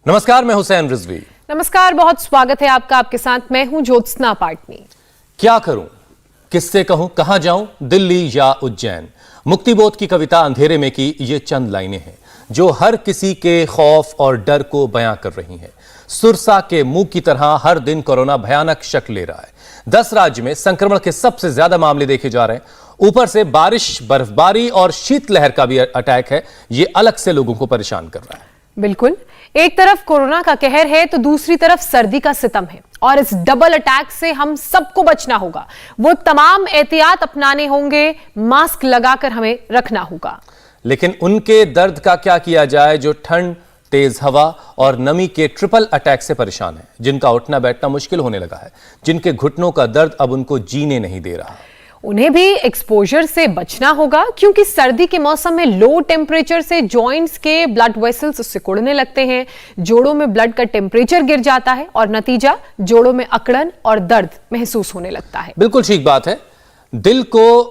नमस्कार, मैं हुसैन रिजवी। नमस्कार, बहुत स्वागत है आपका। आपके साथ मैं हूं ज्योत्सना पाटनी। क्या करूं, किससे कहूं, कहां जाऊं, दिल्ली या उज्जैन। मुक्तिबोध की कविता अंधेरे में की ये चंद लाइनें हैं जो हर किसी के खौफ और डर को बयां कर रही हैं। सुरसा के मुंह की तरह हर दिन कोरोना भयानक शक्ल ले रहा है। 10 राज्य में संक्रमण के सबसे ज्यादा मामले देखे जा रहे हैं। ऊपर से बारिश, बर्फबारी और शीतलहर का भी अटैक है। ये अलग से लोगों को परेशान कर रहा है। बिल्कुल, एक तरफ कोरोना का कहर है तो दूसरी तरफ सर्दी का सितम है और इस डबल अटैक से हम सबको बचना होगा। वो तमाम एहतियात अपनाने होंगे, मास्क लगाकर हमें रखना होगा। लेकिन उनके दर्द का क्या किया जाए जो ठंड, तेज हवा और नमी के ट्रिपल अटैक से परेशान है, जिनका उठना बैठना मुश्किल होने लगा है, जिनके घुटनों का दर्द अब उनको जीने नहीं दे रहा। उन्हें भी एक्सपोजर से बचना होगा क्योंकि सर्दी के मौसम में लो टेम्परेचर से जॉइंट्स के ब्लड वेसल्स सिकुड़ने लगते हैं, जोड़ों में ब्लड का टेम्परेचर गिर जाता है और नतीजा जोड़ों में अकड़न और दर्द महसूस होने लगता है। बिल्कुल ठीक बात है। दिल को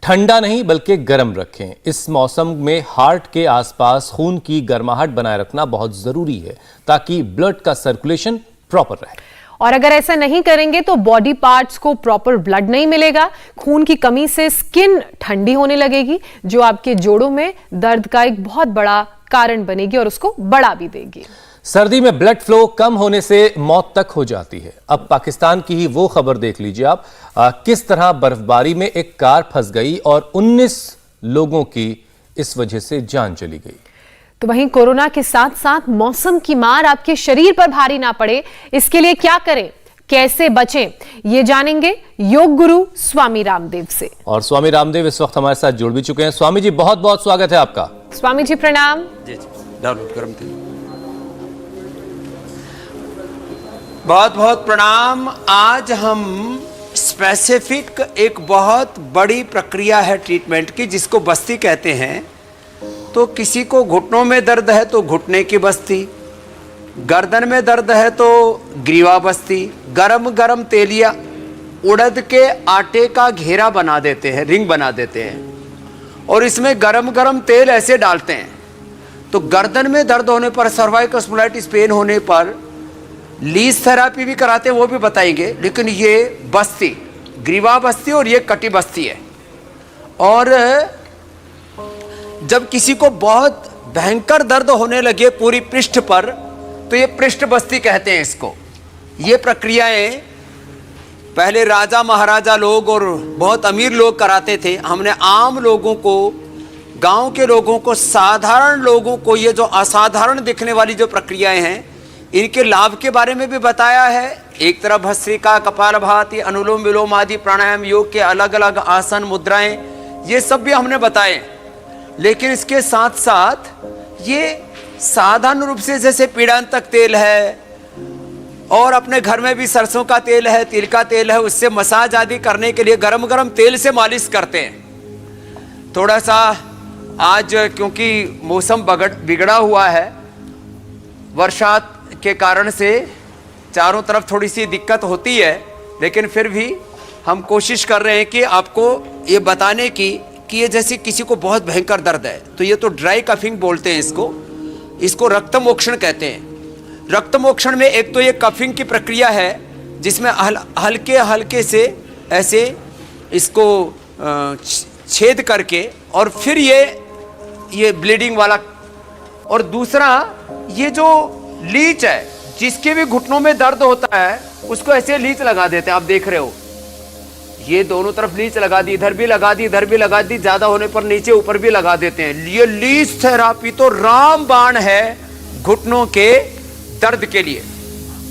ठंडा नहीं बल्कि गर्म रखें। इस मौसम में हार्ट के आसपास खून की गर्माहट बनाए रखना बहुत जरूरी है ताकि ब्लड का सर्कुलेशन प्रॉपर रहे। और अगर ऐसा नहीं करेंगे तो बॉडी पार्ट्स को प्रॉपर ब्लड नहीं मिलेगा। खून की कमी से स्किन ठंडी होने लगेगी जो आपके जोड़ों में दर्द का एक बहुत बड़ा कारण बनेगी और उसको बढ़ा भी देगी। सर्दी में ब्लड फ्लो कम होने से मौत तक हो जाती है। अब पाकिस्तान की ही वो खबर देख लीजिए आप, किस तरह बर्फबारी में एक कार फंस गई और 19 लोगों की इस वजह से जान चली गई। तो वहीं कोरोना के साथ साथ मौसम की मार आपके शरीर पर भारी ना पड़े, इसके लिए क्या करें, कैसे बचें, ये जानेंगे योग गुरु स्वामी रामदेव से। और स्वामी रामदेव इस वक्त हमारे साथ जुड़ भी चुके हैं। स्वामी जी, बहुत बहुत स्वागत है आपका। स्वामी जी प्रणाम। जी बहुत बहुत प्रणाम। आज हम स्पेसिफिक एक बहुत बड़ी प्रक्रिया है ट्रीटमेंट की, जिसको बस्ती कहते हैं। तो किसी को घुटनों में दर्द है तो घुटने की बस्ती, गर्दन में दर्द है तो ग्रीवा बस्ती। गरम गरम तेलिया उड़द के आटे का घेरा बना देते हैं, रिंग बना देते हैं और इसमें गरम गरम तेल ऐसे डालते हैं। तो गर्दन में दर्द होने पर, सर्वाइकल स्पॉन्डिलाइटिस पेन होने पर लीज थेरापी भी कराते हैं, वो भी बताएंगे। लेकिन ये बस्ती ग्रीवा बस्ती और ये कटी बस्ती है। और जब किसी को बहुत भयंकर दर्द होने लगे पूरी पृष्ठ पर, तो ये पृष्ठ बस्ती कहते हैं इसको। ये प्रक्रियाएं पहले राजा महाराजा लोग और बहुत अमीर लोग कराते थे। हमने आम लोगों को, गांव के लोगों को, साधारण लोगों को ये जो असाधारण दिखने वाली जो प्रक्रियाएं हैं, इनके लाभ के बारे में भी बताया है। एक तरफ भस्त्रिका, कपालभाति, अनुलोम विलोम आदि प्राणायाम, योग के अलग अलग आसन, मुद्राएं, ये सब भी हमने बताए। लेकिन इसके साथ साथ ये साधारण रूप से जैसे पीड़ांतक तेल है और अपने घर में भी सरसों का तेल है, तिल का तेल है, उससे मसाज आदि करने के लिए गरम गरम तेल से मालिश करते हैं। थोड़ा सा आज क्योंकि मौसम बिगड़ा हुआ है, वर्षात के कारण से चारों तरफ थोड़ी सी दिक्कत होती है, लेकिन फिर भी हम कोशिश कर रहे हैं कि आपको ये बताने की कि ये जैसे किसी को बहुत भयंकर दर्द है तो ये तो ड्राई कफिंग बोलते हैं इसको रक्तमोक्षण कहते हैं। रक्तमोक्षण में एक तो ये कफिंग की प्रक्रिया है जिसमें हल्के हल्के से ऐसे इसको छेद करके और फिर ये ब्लीडिंग वाला। और दूसरा ये जो लीच है, जिसके भी घुटनों में दर्द होता है उसको ऐसे लीच लगा देते हैं। आप देख रहे हो, ये दोनों तरफ लीच लगा दी, इधर भी लगा दी, इधर भी लगा दी, ज्यादा होने पर नीचे ऊपर भी लगा देते हैं। ये लीच थेरापी तो रामबाण है घुटनों के दर्द के लिए।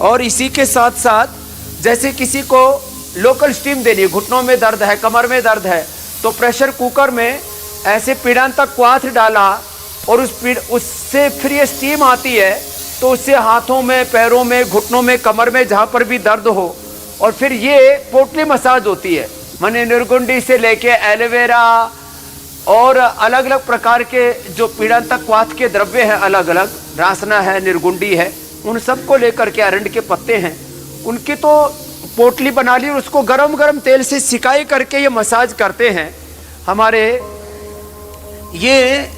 और इसी के साथ साथ जैसे किसी को लोकल स्टीम देनी है, घुटनों में दर्द है, कमर में दर्द है, तो प्रेशर कुकर में ऐसे पीड़ांतक क्वाथ डाला और उससे फिर ये स्टीम आती है, तो उससे हाथों में, पैरों में, घुटनों में, कमर में, जहां पर भी दर्द हो, और फिर ये पोटली मसाज होती है। माने निर्गुंडी से लेके एलोवेरा और अलग अलग प्रकार के जो पीड़ांतक क्वाथ के द्रव्य हैं, अलग अलग रासना है, निर्गुंडी है, उन सबको लेकर के, अरंड के पत्ते हैं, उनकी तो पोटली बना ली और उसको गरम गरम तेल से सिकाई करके ये मसाज करते हैं हमारे। ये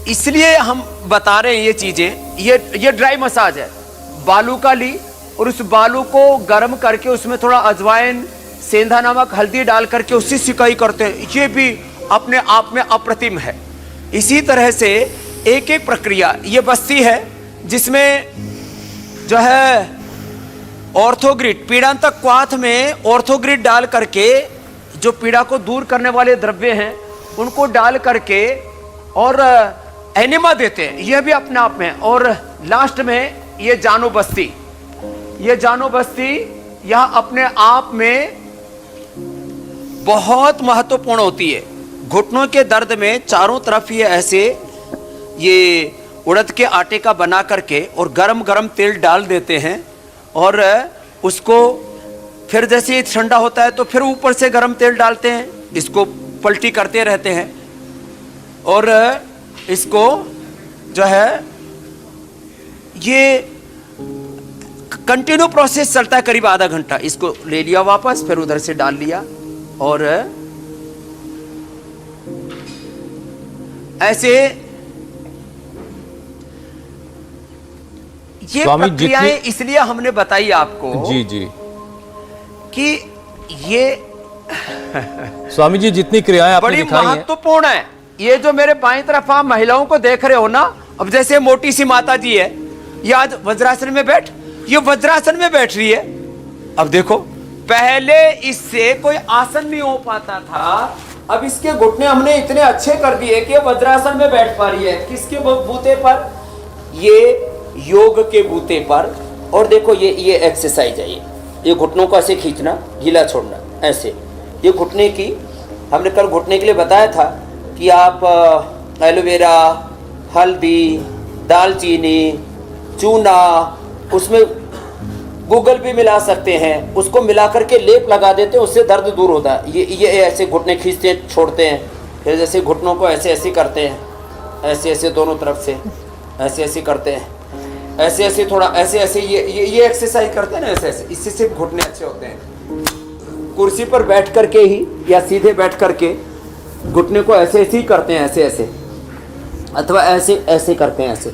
इसलिए हम बता रहे हैं ये चीज़ें ये ड्राई मसाज है। बालू का ली और उस बालू को गर्म करके उसमें थोड़ा अजवाइन, सेंधा नमक, हल्दी डाल करके उससे सिकाई करते हैं। ये भी अपने आप में अप्रतिम है। इसी तरह से एक एक प्रक्रिया, ये बस्ती है जिसमें जो है ऑर्थोग्रिड, पीड़ांतक क्वाथ में ऑर्थोग्रिड डाल करके जो पीड़ा को दूर करने वाले द्रव्य हैं उनको डाल करके और एनिमा देते हैं। यह भी अपने आप में। और लास्ट में ये जानो बस्ती, ये जानो बस्ती यह अपने आप में बहुत महत्वपूर्ण होती है। घुटनों के दर्द में चारों तरफ ये ऐसे ये उड़द के आटे का बना करके और गरम गरम तेल डाल देते हैं और उसको फिर जैसे ये ठंडा होता है तो फिर ऊपर से गरम तेल डालते हैं, इसको पलटी करते रहते हैं और इसको जो है ये कंटिन्यू प्रोसेस चलता है करीब आधा घंटा। इसको ले लिया वापस, फिर उधर से डाल लिया और ऐसे ये प्रक्रियाएं इसलिए हमने बताई आपको जी जी कि ये स्वामी जी जितनी क्रियाएं आपने बड़ी दिखाई हैं महत्वपूर्ण है। ये जो मेरे बाईं तरफ आप महिलाओं को देख रहे हो ना, अब जैसे मोटी सी माता जी है, ये आज वज्रासन में ये वज्रासन में बैठ रही है। अब देखो, पहले इससे कोई आसन नहीं हो पाता था, अब इसके घुटने हमने इतने अच्छे कर दिए कि वज्रासन में बैठ पा रही है। किसके बूते पर? ये योग के बूते पर। और देखो ये एक्सरसाइज है, ये घुटनों को ऐसे खींचना, गीला छोड़ना, ऐसे। ये घुटने की हमने कल घुटने के लिए बताया था कि आप एलोवेरा, हल्दी, दालचीनी, चूना, उसमें गूगल भी मिला सकते हैं, उसको मिला करके लेप लगा देते हैं, उससे दर्द दूर होता है। ये ऐसे घुटने खींचते हैं, छोड़ते हैं, फिर जैसे घुटनों को ऐसे ऐसे करते हैं, ऐसे ऐसे दोनों तरफ से ऐसे ऐसे करते हैं, ऐसे ऐसे थोड़ा ऐसे ऐसे ये एक्सरसाइज करते हैं ना, ऐसे ऐसे, इससे सिर्फ घुटने अच्छे होते हैं। कुर्सी पर बैठ करके ही या सीधे बैठ करके घुटने को ऐसे ऐसे ही करते हैं, ऐसे ऐसे, अथवा ऐसे ऐसे करते हैं, ऐसे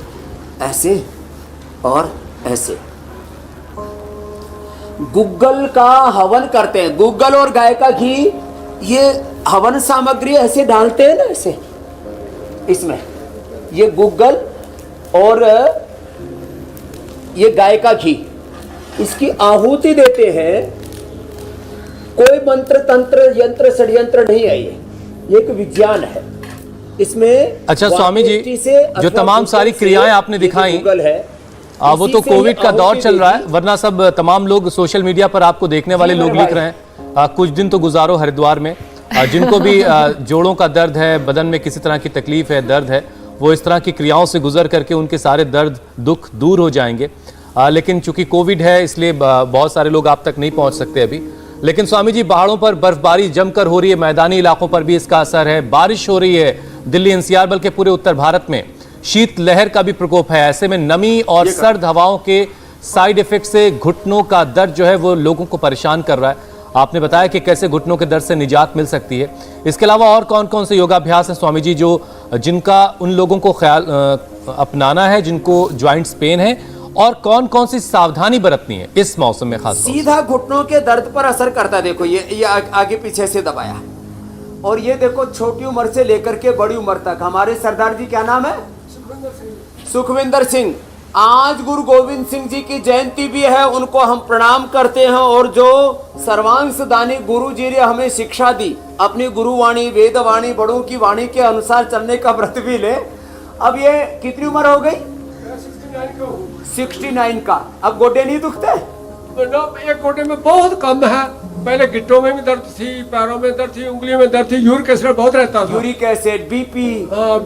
ऐसे और ऐसे। गूगल का हवन करते हैं, गूगल और गाय का घी, ये हवन सामग्री ऐसे डालते हैं ना, ऐसे इसमें ये गूगल और ये गाय का घी, इसकी आहुति देते हैं। कोई मंत्र तंत्र यंत्र षड्यंत्र नहीं है, ये एक विज्ञान है। इसमें अच्छा स्वामी जी, जो तमाम सारी क्रियाएं आपने दिखाई, गूगल है, वो तो कोविड का दौर चल रहा है, वरना सब तमाम लोग सोशल मीडिया पर आपको देखने वाले लोग लिख रहे हैं कुछ दिन तो गुजारो हरिद्वार में। जिनको भी जोड़ों का दर्द है, बदन में किसी तरह की तकलीफ है, दर्द है, वो इस तरह की क्रियाओं से गुजर करके उनके सारे दर्द दुख दूर हो जाएंगे। लेकिन चूंकि कोविड है इसलिए बहुत सारे लोग आप तक नहीं पहुंच सकते अभी। लेकिन स्वामी जी, पहाड़ों पर बर्फबारी जमकर हो रही है, मैदानी इलाकों पर भी इसका असर है, बारिश हो रही है, दिल्ली एनसीआर बल्कि पूरे उत्तर भारत में शीत लहर का भी प्रकोप है। ऐसे में नमी और सर्द हवाओं के साइड इफेक्ट से घुटनों का दर्द जो है वो लोगों को परेशान कर रहा है। आपने बताया कि कैसे घुटनों के दर्द से निजात मिल सकती है। इसके अलावा और कौन कौन से योगाभ्यास हैं स्वामी जी जो जिनका उन लोगों को ख्याल अपनाना है जिनको ज्वाइंट्स पेन है, और कौन कौन सी सावधानी बरतनी है इस मौसम में? खास सीधा घुटनों के दर्द पर असर करता है। देखो ये आगे पीछे से दबाया, और ये देखो छोटी उम्र से लेकर के बड़ी उम्र तक। हमारे सरदार जी क्या नाम है? सुखविंदर सिंह। आज गुरु गोविंद सिंह जी की जयंती भी है, उनको हम प्रणाम करते हैं। और जो सर्वांश दानी गुरु जी ने हमें शिक्षा दी, अपनी गुरुवाणी, वेदवाणी, बड़ों की वाणी के अनुसार चलने का व्रत भी ले। अब ये कितनी उम्र हो गई? 69 का। अब गोडे नहीं दुखते? एक गोडे में बहुत कम है, पहले गिट्टों में भी दर्द थी, पैरों में दर्द थी, उंगलियों में दर्द थी, यूरिक एसिड बहुत रहता था। यूरिक एसिड, बीपी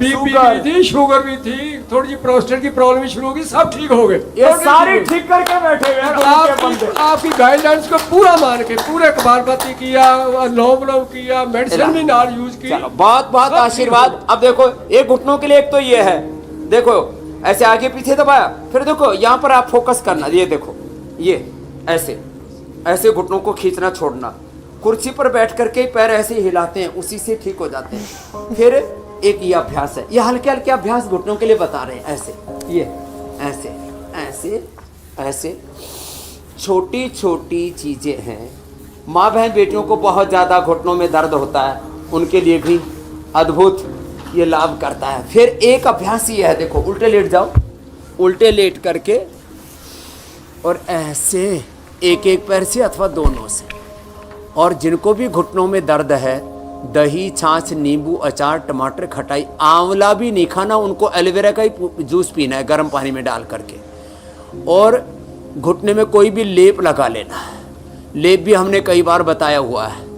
भी थी, शुगर भी थी, थोड़ी सी प्रोस्टेट की प्रॉब्लम भी शुरू हो गई, सब ठीक हो गए। ये सारे ठीक करके बैठे हुए। आपकी गाइडलाइंस को पूरा मान के पूरे कपालभाति किया, अनुलोम किया, मेडिसिन भी नाल यूज की। बहुत बहुत आशीर्वाद। अब देखो एक घुटनों के लिए एक तो ये है, देखो ऐसे आगे पीछे दबाया, फिर देखो यहाँ पर आप फोकस करना, ये देखो ये ऐसे ऐसे घुटनों को खींचना छोड़ना। कुर्सी पर बैठ करके पैर ऐसे हिलाते हैं, उसी से ठीक हो जाते हैं। फिर एक ये अभ्यास है, ये हल्के हल्के अभ्यास घुटनों के लिए बता रहे हैं, ऐसे ये ऐसे ऐसे ऐसे छोटी छोटी चीज़ें हैं। माँ बहन बेटियों को बहुत ज़्यादा घुटनों में दर्द होता है, उनके लिए भी अद्भुत ये लाभ करता है। फिर एक अभ्यास ये है, देखो उल्टे लेट जाओ, उल्टे लेट करके और ऐसे एक एक पैर से अथवा दोनों से। और जिनको भी घुटनों में दर्द है, दही, छाछ, नींबू, अचार, टमाटर, खटाई, आंवला भी नहीं खाना, उनको एलोवेरा का ही जूस पीना है गर्म पानी में डाल करके। और घुटने में कोई भी लेप लगा लेना है। लेप भी हमने कई बार बताया हुआ है।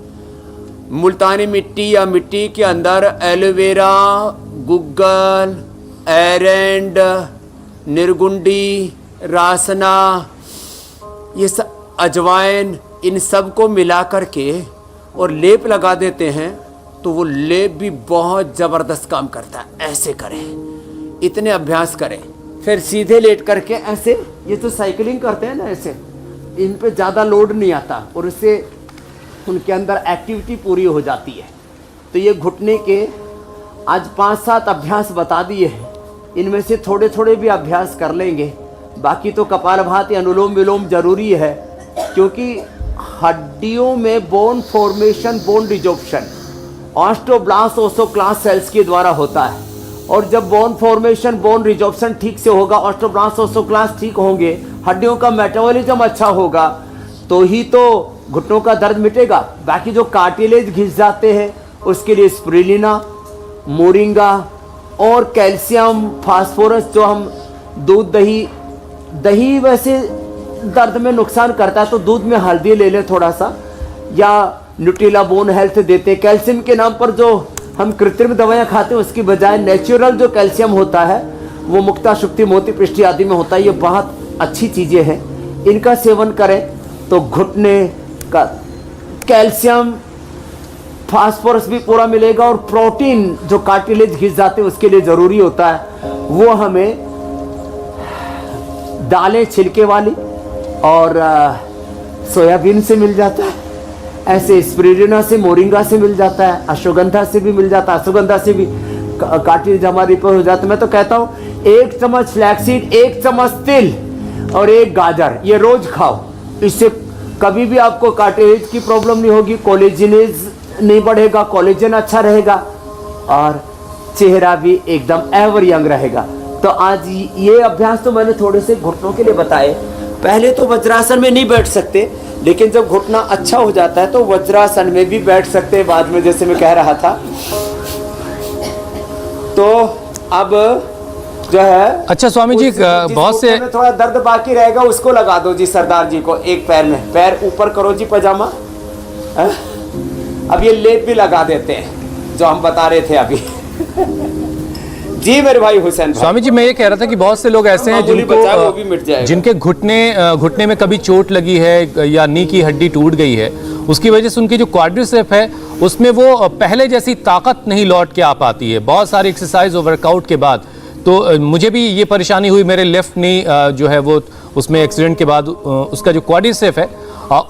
मुल्तानी मिट्टी या मिट्टी के अंदर एलोवेरा, गुग्गल, एरेंड, निर्गुंडी, रासना, ये सब, अजवाइन, इन सब को मिला करके और लेप लगा देते हैं तो वो लेप भी बहुत ज़बरदस्त काम करता है। ऐसे करें, इतने अभ्यास करें। फिर सीधे लेट करके ऐसे, ये तो साइकिलिंग करते हैं ना, ऐसे इन पे ज़्यादा लोड नहीं आता और उससे उनके अंदर एक्टिविटी पूरी हो जाती है। तो ये घुटने के आज 5-7 अभ्यास बता दिए हैं। इनमें से थोड़े थोड़े भी अभ्यास कर लेंगे, बाकी तो कपालभाति, अनुलोम विलोम जरूरी है, क्योंकि हड्डियों में bone formation, bone resorption osteoblast, osteoclast cells के द्वारा होता है। और जब बोन फॉर्मेशन, बोन रिजॉर्प्शन ठीक से होगा, ऑस्टियोब्लास्ट, ओस्टोक्लास्ट ठीक होंगे, हड्डियों का मेटाबॉलिज्म अच्छा होगा, तो ही तो घुटनों का दर्द मिटेगा। बाकी जो कार्टिलेज घिस जाते हैं उसके लिए स्पिरुलिना, मोरिंगा और कैल्शियम, फास्फोरस, जो हम दूध, दही वैसे दर्द में नुकसान करता है तो दूध में हल्दी ले लें थोड़ा सा, या न्यूट्रिला बोन हेल्थ देते हैं। कैल्शियम के नाम पर जो हम कृत्रिम दवाइयाँ खाते हैं उसकी बजाय नेचुरल जो कैल्शियम होता है वो मुक्ता, शुक्ति, मोती, पृष्टि आदि में होता है। ये बहुत अच्छी चीज़ें हैं, इनका सेवन करें तो घुटने का कैल्शियम, फास्फोरस भी पूरा मिलेगा। और प्रोटीन जो कार्टिलेज घिस जाते हैं उसके लिए ज़रूरी होता है, वो हमें दालें छिलके वाली और सोयाबीन से मिल जाता है। ऐसे स्पिरुलिना से, मोरिंगा से मिल जाता है, अश्वगंधा से भी मिल जाता है। अश्वगंधा से भी कार्टिलेज हमारा रिपेयर हो जाता है। मैं तो कहता हूँ 1 चम्मच फ्लैक्सीड, 1 चम्मच तिल और 1 गाजर, ये रोज खाओ। इससे कभी भी आपको कार्टिलेज की प्रॉब्लम नहीं होगी, कोलेजिनेज नहीं बढ़ेगा, कोलेजन अच्छा रहेगा और चेहरा भी एकदम एवर यंग रहेगा। तो आज ये अभ्यास तो मैंने थोड़े से घुटनों के लिए बताए। पहले तो वज्रासन में नहीं बैठ सकते, लेकिन जब घुटना अच्छा हो जाता है तो वज्रासन में भी बैठ सकते हैं बाद में, जैसे मैं कह रहा था। तो अब जो है, अच्छा स्वामी जी, बहुत से थोड़ा दर्द बाकी रहेगा उसको लगा दो जी सरदार जी को एक पैर में, पैर ऊपर करो जी पजामा। अब ये लेप भी लगा देते हैं जो हम बता रहे थे अभी। जी मेरे भाई हुसैन भाई। स्वामी जी, मैं ये कह रहा था कि बहुत से लोग ऐसे हैं जिनके घुटने में कभी चोट लगी है या नी की हड्डी टूट गई है, उसकी वजह से उनकी जो क्वाड्रिसेप है उसमें वो पहले जैसी ताकत नहीं लौट के आ पाती है। बहुत सारी एक्सरसाइज और वर्कआउट के बाद तो मुझे भी ये परेशानी हुई, मेरे लेफ्ट नी जो है वो उसमें एक्सीडेंट के बाद उसका जो क्वाड्रिसेप है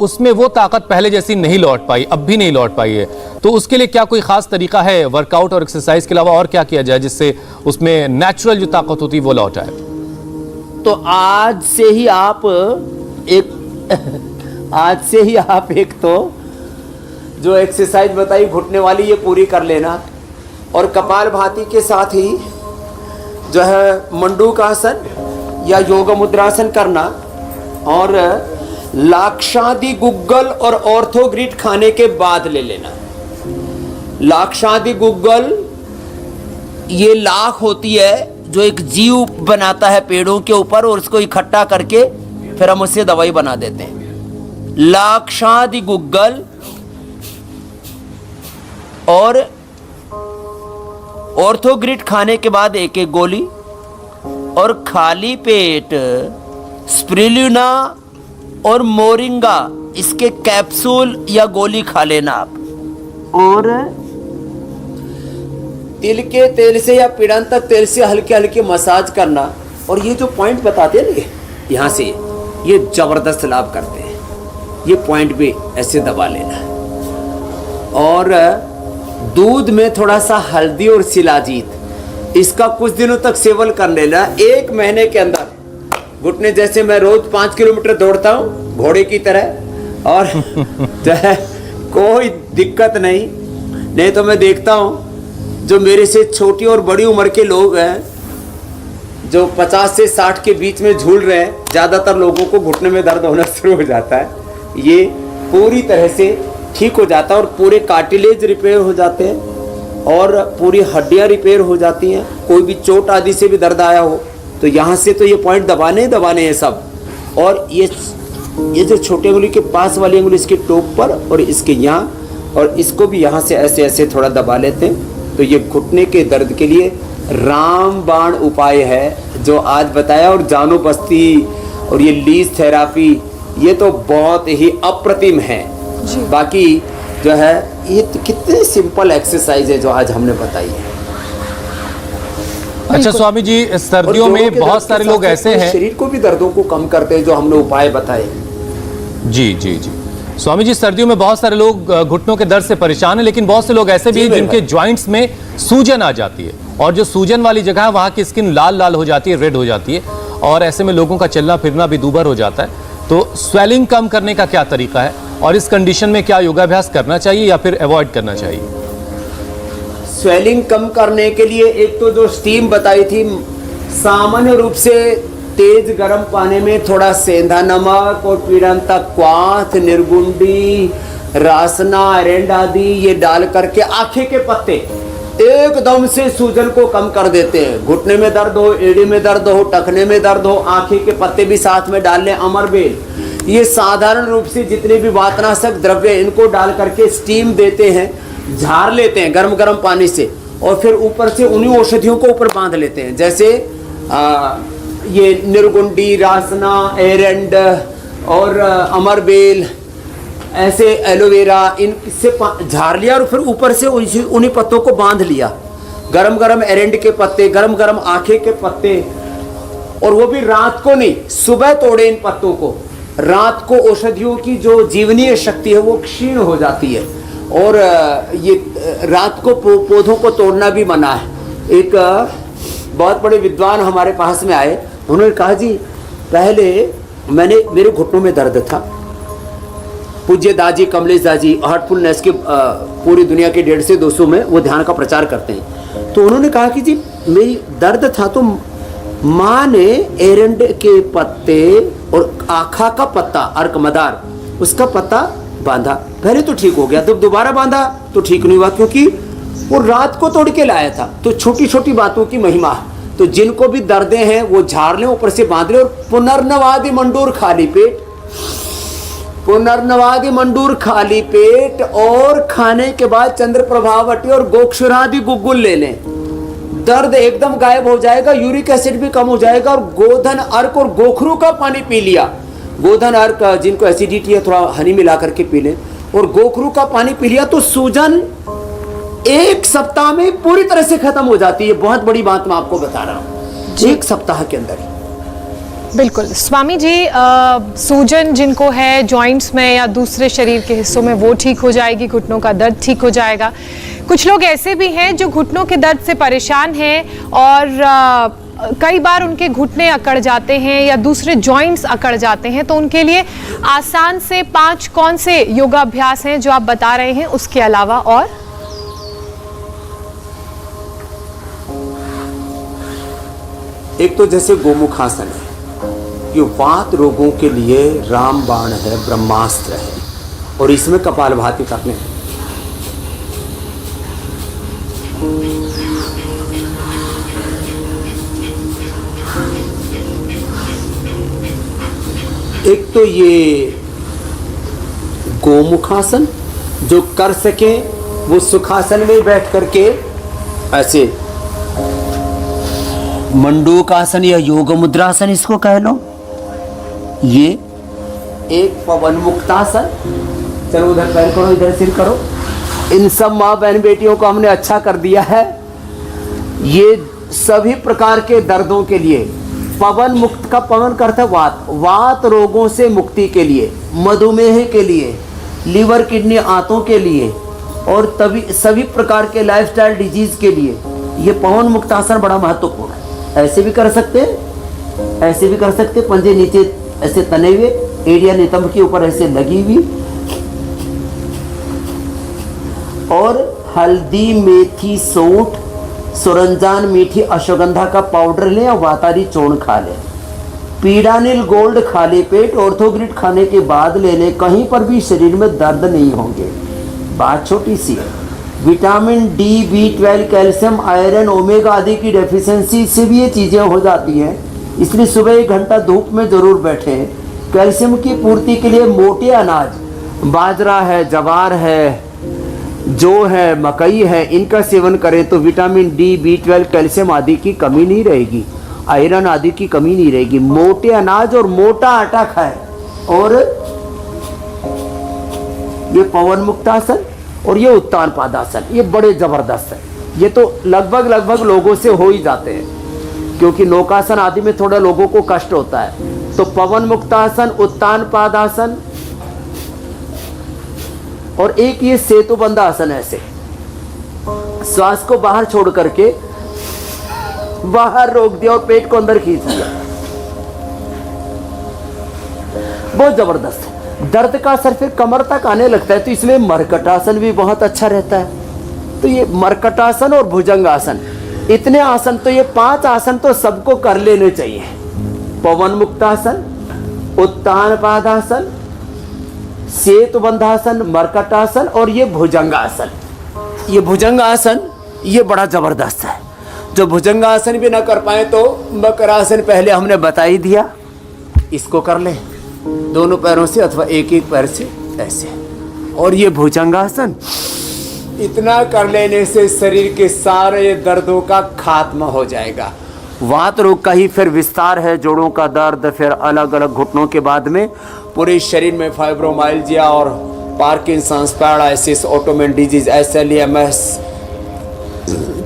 उसमें वो ताकत पहले जैसी नहीं लौट पाई, अब भी नहीं लौट पाई है। तो उसके लिए क्या कोई ख़ास तरीका है वर्कआउट और एक्सरसाइज के अलावा और क्या किया जाए जिससे उसमें नेचुरल जो ताकत होती है वो लौट आए? तो आज से ही आप एक तो जो एक्सरसाइज बताई घुटने वाली ये पूरी कर लेना, और कपालभाति के साथ ही जो है मंडूकासन या योग मुद्रासन करना, और लाक्षादि गुग्गल और ऑर्थोग्रिड खाने के बाद ले लेना। लाक्षादि गुग्गल ये लाख होती है जो एक जीव बनाता है पेड़ों के ऊपर, और उसको इकट्ठा करके फिर हम उससे दवाई बना देते हैं। लाक्षादि गुग्गल और ऑर्थोग्रिड खाने के बाद 1-1 गोली, और खाली पेट स्पिरुलिना और मोरिंगा इसके कैप्सूल या गोली खा लेना आप। और तिल के तेल से या पीड़ांतक तेल से हल्के हल्के मसाज करना। और ये जो पॉइंट बताते हैं ना, यहाँ से ये जबरदस्त लाभ करते हैं। ये पॉइंट भी ऐसे दबा लेना, और दूध में थोड़ा सा हल्दी और शिलाजीत, इसका कुछ दिनों तक सेवन कर लेना। 1 महीने के अंदर घुटने जैसे मैं रोज 5 किलोमीटर दौड़ता हूँ घोड़े की तरह, और जो है कोई दिक्कत नहीं तो मैं देखता हूँ जो मेरे से छोटी और बड़ी उम्र के लोग हैं जो 50 से 60 के बीच में झूल रहे हैं, ज़्यादातर लोगों को घुटने में दर्द होना शुरू हो जाता है। ये पूरी तरह से ठीक हो जाता है और पूरे कार्टिलेज रिपेयर हो जाते हैं और पूरी हड्डियां रिपेयर हो जाती हैं। कोई भी चोट आदि से भी दर्द आया हो तो यहाँ से तो ये पॉइंट दबाने हैं सब। और ये जो छोटे उंगली के पास वाली उंगली इसके टोप पर और इसके यहाँ, और इसको भी यहाँ से ऐसे ऐसे थोड़ा दबा लेते हैं। तो ये घुटने के दर्द के लिए रामबाण उपाय है जो आज बताया। और जानो बस्ती और ये लीज थेरापी ये तो बहुत ही अप्रतिम है। बाकी जो है ये तो कितने सिंपल एक्सरसाइज है जो आज हमने बताई है। अच्छा स्वामी जी, सर्दियों में बहुत सारे लोग ऐसे हैं, शरीर को भी दर्दों को कम करते हैं जो हमने उपाय बताए। जी जी जी स्वामी जी, सर्दियों में बहुत सारे लोग घुटनों के दर्द से परेशान हैं, लेकिन बहुत से लोग ऐसे भी हैं जिनके ज्वाइंट्स में सूजन आ जाती है और जो सूजन वाली जगह है वहां की स्किन लाल लाल हो जाती है, रेड हो जाती है, और ऐसे में लोगों का चलना फिरना भी दूभर हो जाता है। तो स्वेलिंग कम करने का क्या तरीका है और इस कंडीशन में क्या योगाभ्यास करना चाहिए या फिर अवॉइड करना चाहिए? स्वेलिंग कम करने के लिए एक तो जो स्टीम बताई थी, सामान्य रूप से तेज गर्म पानी में थोड़ा सेंधा नमक और पीड़नता क्वाथ, निर्गुंडी, रासना, एरेंड आदि ये डाल करके आंखें के पत्ते एकदम से सूजन को कम कर देते हैं। घुटने में दर्द हो, एड़ी में दर्द हो, टखने में दर्द हो, आंखें के पत्ते भी साथ में डाल लें। अमरबेल, ये साधारण रूप से जितने भी वातनाशक द्रव्य इनको डाल करके स्टीम देते हैं, झाड़ लेते हैं गर्म गर्म पानी से, और फिर ऊपर से उन्हीं औषधियों को ऊपर बांध लेते हैं। जैसे ये निर्गुंडी, रासना, एरेंड और अमरबेल, ऐसे एलोवेरा, इनसे झाड़ लिया और फिर ऊपर से उन्हीं पत्तों को बांध लिया। गरम गरम एरेंड के पत्ते, गरम गरम आंखे के पत्ते, और वो भी रात को नहीं, सुबह तोड़े इन पत्तों को। रात को औषधियों की जो जीवनीय शक्ति है वो क्षीण हो जाती है, और ये रात को पौधों को तोड़ना भी मना है। एक बहुत बड़े विद्वान हमारे पास में आए, उन्होंने कहा जी पहले मेरे घुटनों में दर्द था। पूज्य दाजी कमलेश दाजी हार्टफुलनेस के पूरी दुनिया के 150 से 200 में वो ध्यान का प्रचार करते हैं। तो उन्होंने कहा कि जी मेरी दर्द था तो माँ ने एरंड के पत्ते और आखा का पत्ता, अर्कमदार, उसका पत्ता बांधा। पहले तो ठीक हो गया, जब दोबारा बांधा तो ठीक नहीं हुआ, क्योंकि वो रात को तोड़ के लाया था। तो छोटी छोटी बातों की महिमा है। तो जिनको भी दर्दे हैं वो झाड़ लें, ऊपर से बांध लें, और पुनर्नवादि मंडूर खाली पेट, पुनर्नवादि मंडूर खाली पेट, और खाने के बाद चंद्र प्रभावटी और गोक्षुरादि गुग्गुल ले लें। दर्द एकदम गायब हो जाएगा, यूरिक एसिड भी कम हो जाएगा। और गोधन अर्क और गोखरू का पानी पी लिया, गोधन अर्क जिनको एसिडिटी है थोड़ा हनी मिला करके पी लें, और गोखरू का पानी पी लिया तो सूजन 1 सप्ताह में पूरी तरह से खत्म हो जाती है। बहुत बड़ी बात मैं आपको बता रहा हूँ, 1 सप्ताह के अंदर ही। बिल्कुल स्वामी जी, सूजन जिनको है जॉइंट्स में या दूसरे शरीर के हिस्सों में वो ठीक हो जाएगी, घुटनों का दर्द ठीक हो जाएगा। कुछ लोग ऐसे भी हैं जो घुटनों के दर्द से परेशान हैं और कई बार उनके घुटने अकड़ जाते हैं या दूसरे जॉइंट्स अकड़ जाते हैं, तो उनके लिए आसान से 5 कौन से योगाभ्यास हैं जो आप बता रहे हैं, उसके अलावा और? एक तो जैसे गोमुखासन है, ये वात रोगों के लिए रामबाण है, ब्रह्मास्त्र है, और इसमें कपालभाति करने हैं। एक तो ये गोमुखासन, जो कर सके वो सुखासन में बैठ करके ऐसे मंडूकासन या योग मुद्रासन इसको कह लो। ये एक पवन मुक्तासन, चलो उधर पैर करो, इधर सिर करो। इन सब माँ बहन बेटियों को हमने अच्छा कर दिया है। ये सभी प्रकार के दर्दों के लिए, पवन मुक्त का पवन करता है वात, वात रोगों से मुक्ति के लिए, मधुमेह के लिए, लीवर किडनी आंतों के लिए, और तभी सभी प्रकार के लाइफस्टाइल डिजीज के लिए ये पवन मुक्तासन बड़ा महत्वपूर्ण है। ऐसे भी कर सकते हैं ऐसे भी कर सकते, पंजे नीचे ऐसे तने हुए, एड़िया नितंब के ऊपर ऐसे लगी हुई, और हल्दी, मेथी, सौंठ, सुरंजान, मीठी अश्वगंधा का पाउडर लें और वातारी चूर्ण खा लें। पीडानिल गोल्ड खाली पेट ऑर्थोग्रिड खाने के बाद ले लें, कहीं पर भी शरीर में दर्द नहीं होंगे। बात छोटी सी है, vitamin D, B12, calcium, iron, omega आदि की डेफिशिएंसी से भी ये चीज़ें हो जाती हैं, इसलिए सुबह 1 घंटा धूप में ज़रूर बैठें। कैल्शियम की पूर्ति के लिए मोटे अनाज, बाजरा है, जवार है, जौ है, मकई है, इनका सेवन करें तो विटामिन डी, B12, कैल्शियम आदि की कमी नहीं रहेगी, आयरन आदि की कमी नहीं रहेगी। मोटे अनाज और मोटा आटा खाएं। और ये पवन मुक्तासन और ये उत्तान पादासन, ये बड़े जबरदस्त है। ये तो लगभग लोगों से हो ही जाते हैं, क्योंकि नौकासन आदि में थोड़ा लोगों को कष्ट होता है। तो पवन मुक्तासन, उत्तान पादासन और एक ये सेतुबंध आसन, ऐसे श्वास को बाहर छोड़ करके बाहर रोक दिया और पेट को अंदर खींच लिया, बहुत जबरदस्त है। दर्द का असर फिर कमर तक आने लगता है, तो इसलिए मरकटासन भी बहुत अच्छा रहता है। तो ये मरकटासन और भुजंगासन, इतने आसन, तो ये 5 आसन तो सबको कर लेने चाहिए। पवन मुक्तासन, उत्तान पादासन, सेतुबंधासन, मरकटासन और ये भुजंगासन। ये भुजंगासन ये बड़ा जबरदस्त है। जो भुजंगासन भी ना कर पाए तो मकरासन पहले हमने बता ही दिया, इसको कर ले दोनों पैरों से अथवा एक पैर से ऐसे। और ये भुजंगासन इतना कर लेने से शरीर के सारे दर्दों का खात्मा हो जाएगा। वात रोग का ही फिर विस्तार है, जोड़ों का दर्द, फिर अलग अलग घुटनों के बाद में पूरे शरीर में फाइब्रोमाइल्जिया और Parkinson's, paralysis, autoimmune disease, SLEMS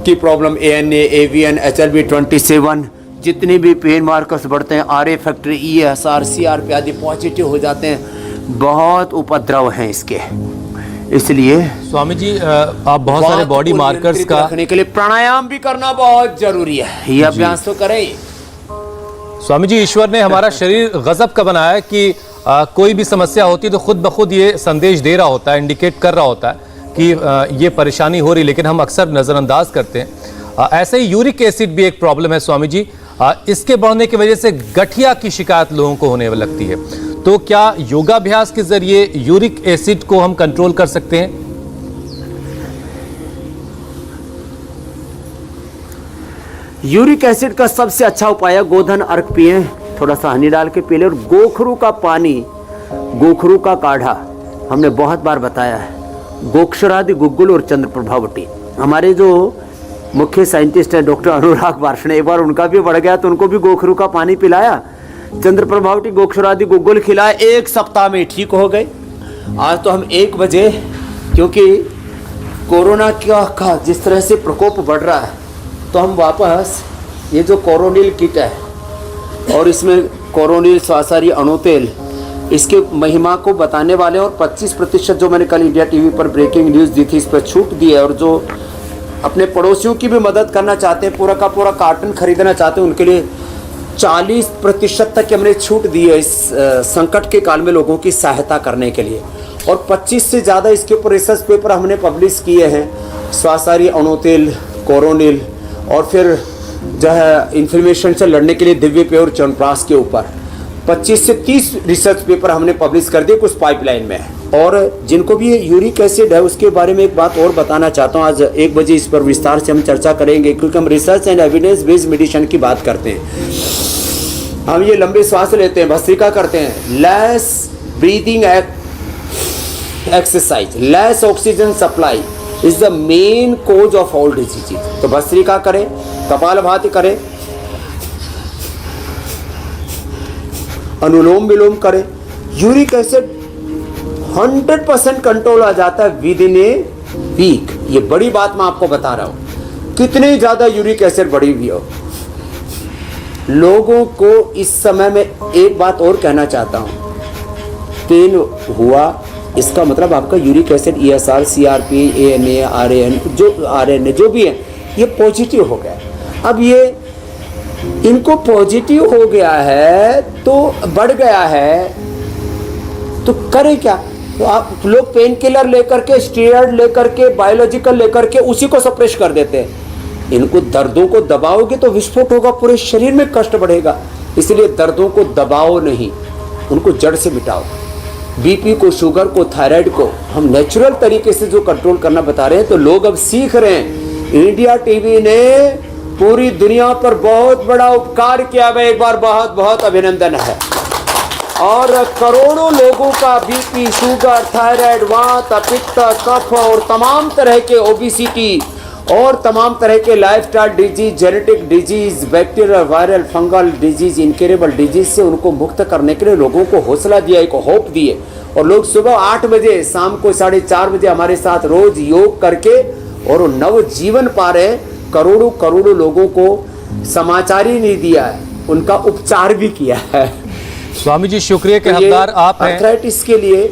की प्रॉब्लम, ANA, AVN, HLB27, जितने भी पेन मार्कर्स बढ़ते हैं, RA फैक्टर, ESR, CRP आदि पॉजिटिव हो जाते हैं। बहुत उपद्रव हैं इसके, इसलिए स्वामी जी आप बहुत सारे बॉडी मार्कर्स का रखने के लिए प्राणायाम भी करना बहुत जरूरी है। ये अभ्यास तो करें। स्वामी जी, ईश्वर ने हमारा शरीर गजब का बनाया है कि कोई भी समस्या होती है तो खुद ब खुद ये संदेश दे रहा होता है, इंडिकेट कर रहा होता है कि ये परेशानी हो रही, लेकिन हम अक्सर नज़रअंदाज करते हैं। ऐसे ही यूरिक एसिड भी एक प्रॉब्लम है स्वामी जी, इसके बढ़ने की वजह से गठिया की शिकायत लोगों को होने लगती है। तो क्या योगाभ्यास के जरिए यूरिक एसिड को हम कंट्रोल कर सकते हैं? यूरिक एसिड का सबसे अच्छा उपाय है गोधन अर्क पिए, थोड़ा सा हनी डाल के पी ले। और गोखरू का पानी, गोखरू का काढ़ा हमने बहुत बार बताया है। गोक्षरादि गुग्गुल और चंद्र प्रभावटी, हमारे जो मुख्य साइंटिस्ट है डॉक्टर अनुराग वार्ष्णेय, एक बार उनका भी बढ़ गया तो उनको भी गोखरू का पानी पिलाया, चंद्र प्रभावटी, गोक्षरादि गुग्गुल खिलाए, 1 सप्ताह में ठीक हो गए। आज तो हम 1 बजे, क्योंकि कोरोना का जिस तरह से प्रकोप बढ़ रहा है, तो हम वापस ये जो कोरोनिल किट है और इसमें कोरोनिल, स्वासारी, अणुतेल, इसके महिमा को बताने वाले, और 25% जो मैंने कल इंडिया टीवी पर ब्रेकिंग न्यूज़ दी थी, इस पर छूट दी है। और जो अपने पड़ोसियों की भी मदद करना चाहते हैं, पूरा का पूरा कार्टन खरीदना चाहते हैं, उनके लिए 40% तक की हमने छूट दी है इस संकट के काल में लोगों की सहायता करने के लिए। और 25 से ज़्यादा इसके ऊपर रिसर्च पेपर हमने पब्लिश किए हैं, स्वासारी, अणुतेल, कोरोनिल, और फिर जो है इन्फ्लेमेशन से लड़ने के लिए दिव्य पेय और च्यवनप्राश के ऊपर 25 से 30 रिसर्च पेपर हमने पब्लिश कर दिए, कुछ पाइपलाइन में है। और जिनको भी यूरिक एसिड है उसके बारे में एक बात और बताना चाहता हूँ, आज 1 बजे इस पर विस्तार से हम चर्चा करेंगे, क्योंकि हम research and evidence based medicine की बात करते हैं। हम ये लंबे श्वास लेते हैं, भस्त्रिका करते हैं, less breathing exercise, less oxygen supply is the main cause of all disease. तो भस्त्रिका करें, कपालभाति करें, अनुलोम विलोम करें, यूरिक एसिड 100% कंट्रोल आ जाता है विद इन ए वीक। ये बड़ी बात मैं आपको बता रहा हूं, कितनी ज्यादा यूरिक एसिड बढ़ी हुई हो। लोगों को इस समय में एक बात और कहना चाहता हूं, पेन हुआ इसका मतलब आपका uric acid, ESR, CRP, ANA, RAN जो भी है ये पॉजिटिव हो गया। अब ये इनको पॉजिटिव हो गया है तो बढ़ गया है तो करे क्या? तो आप लोग पेन किलर लेकर के, स्टीरॉयड लेकर के, बायोलॉजिकल लेकर के उसी को सप्रेस कर देते हैं। इनको दर्दों को दबाओगे तो विस्फोट होगा, पूरे शरीर में कष्ट बढ़ेगा। इसलिए दर्दों को दबाओ नहीं, उनको जड़ से मिटाओ। बीपी को, शुगर को, थायराइड को हम नेचुरल तरीके से जो कंट्रोल करना बता रहे हैं, तो लोग अब सीख रहे हैं। इंडिया टीवी ने पूरी दुनिया पर बहुत बड़ा उपकार किया है, एक बार बहुत बहुत अभिनंदन है। और करोड़ों लोगों का बीपी, शुगर, थायराइड, वात, पित्त, कफ और तमाम तरह के ओबेसिटी और तमाम तरह के lifestyle disease, genetic disease, bacterial, viral, fungal disease, incurable disease से उनको मुक्त करने के लिए लोगों को हौसला दिया, एक होप दिए। और लोग सुबह 8 बजे, शाम को 4:30 बजे हमारे साथ रोज योग करके और नव जीवन पा रहे। करोड़ों करोड़ों लोगों को समाचार ही नहीं दिया है, उनका उपचार भी किया है। स्वामी जी शुक्रिया के हकदार आप हैं। आर्थराइटिस के लिए